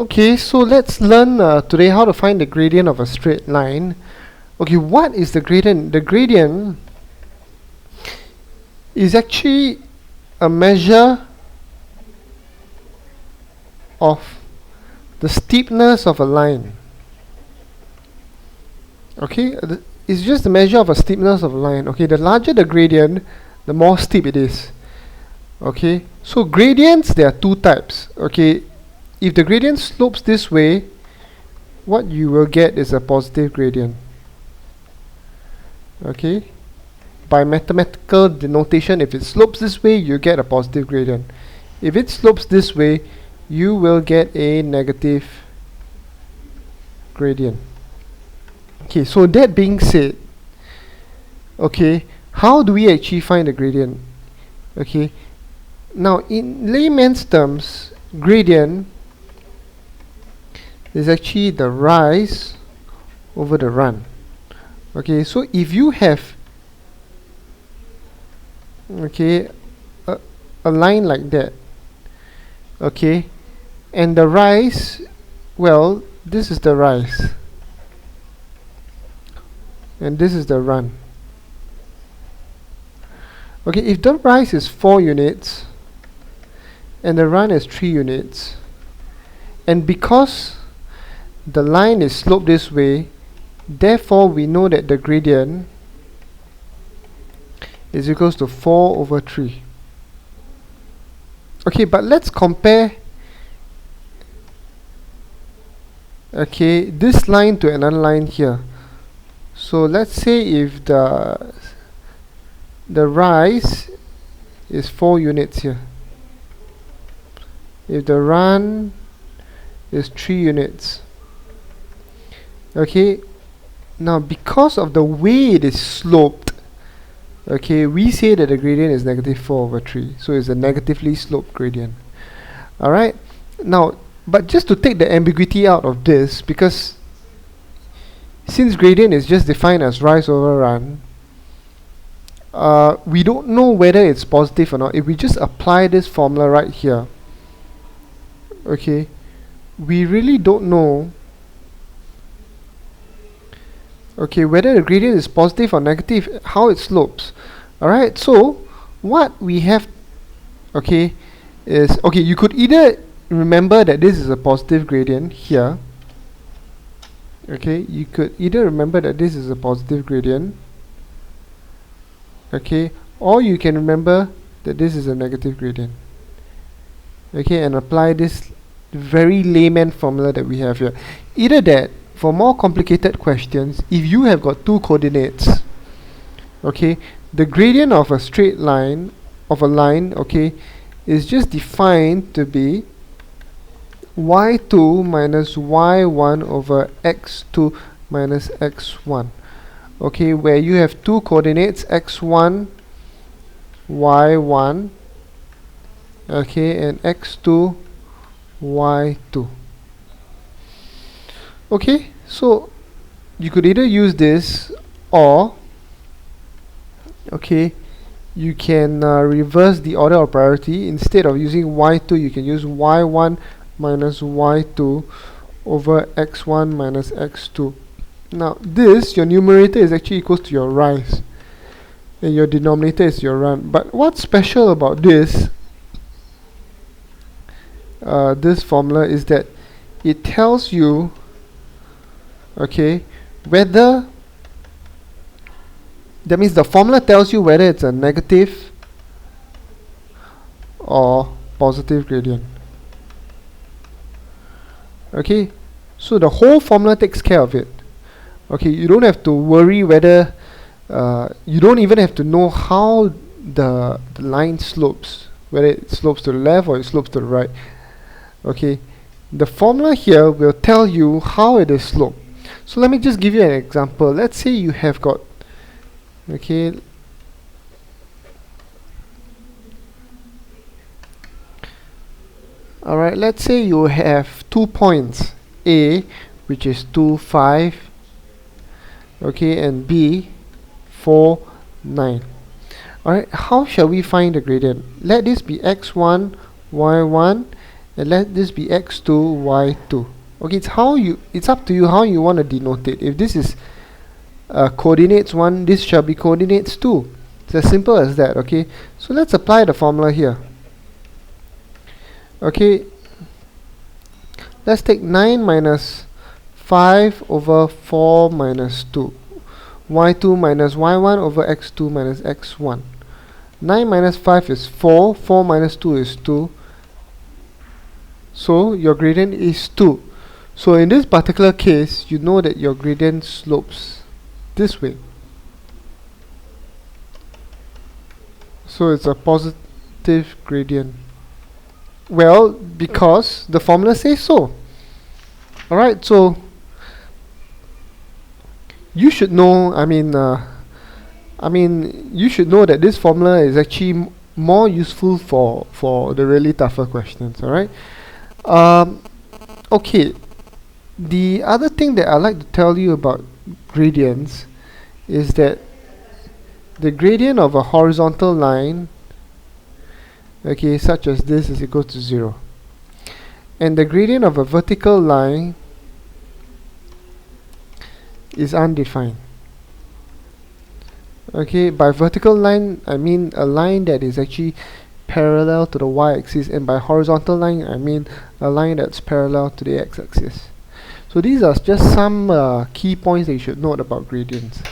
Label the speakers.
Speaker 1: Okay, so let's learn today how to find the gradient of a straight line. Okay, what is the gradient? The gradient is actually a measure of the steepness of a line. Okay, it's just the measure of a steepness of a line. Okay, the larger the gradient, the more steep it is. Okay, so gradients, there are two types. Okay, if the gradient slopes this way, what you will get is a positive gradient. Okay, by mathematical denotation, if it slopes this way, you get a positive gradient. If it slopes this way, you will get a negative gradient. Okay, so that being said, okay, how do we actually find the gradient? Okay, now in layman's terms, gradient is actually the rise over the run. Okay, so if you have a line like that, okay, and the rise, well, this is the rise and this is the run. Okay, if the rise is 4 units and the run is 3 units, and because the line is sloped this way, therefore we know that the gradient is equals to 4 over 3. Okay, but let's compare this line to another line here. So let's say if the rise is 4 units here, if the run is 3 units. Okay, now because of the way it is sloped, okay, we say that the gradient is negative 4 over 3, so it's a negatively sloped gradient. Alright, now but just to take the ambiguity out of this, because since gradient is just defined as rise over run, we don't know whether it's positive or not. If we just apply this formula right here, okay, we really don't know, okay, whether the gradient is positive or negative, how it slopes. Alright, so what we have, okay, is, okay, you could either remember that this is a positive gradient here. Okay, you could either remember that this is a positive gradient, okay, or you can remember that this is a negative gradient. Okay, and apply this very layman formula that we have here. Either that, for more complicated questions, if you have got two coordinates, okay, the gradient of a straight line, of a line, okay, is just defined to be y2 minus y1 over x2 minus x1. Okay, where you have two coordinates, x1, y1, okay, and x2, y2. Okay, so you could either use this, or okay, you can reverse the order of priority. Instead of using y2, you can use y1 minus y2 over x1 minus x2. Now this, your numerator is actually equals to your rise and your denominator is your run. But what's special about this this formula is that it tells you, okay, whether, that means the formula tells you whether it's a negative or positive gradient. Okay, so the whole formula takes care of it. Okay, you don't have to worry whether you don't even have to know how the line slopes, whether it slopes to the left or it slopes to the right. Okay, the formula here will tell you how it is sloped. So let me just give you an example. Let's say you have got, okay, alright, let's say you have 2 points, A, which is 2, 5, okay, and B, 4, 9. Alright, how shall we find the gradient? Let this be x1, y1, and let this be x2, y2. Okay, it's up to you how you want to denote it. If this is coordinates 1, this shall be coordinates 2. It's as simple as that. Okay, so let's apply the formula here. Okay, let's take 9 minus 5 over 4 minus 2, y2 minus y1 over x2 minus x1. 9 minus 5 is 4, 4 minus 2 is 2, so your gradient is 2. So in this particular case, you know that your gradient slopes this way. So it's a positive gradient. Well, because the formula says so. Alright, so you should know, you should know that this formula is actually more useful for the really tougher questions. Alright. Okay. The other thing that I like to tell you about gradients is that the gradient of a horizontal line, okay, such as this, is equal to 0, and the gradient of a vertical line is undefined. Okay, by vertical line I mean a line that is actually parallel to the y-axis, and by horizontal line I mean a line that's parallel to the x-axis. So these are just some key points that you should note about gradients.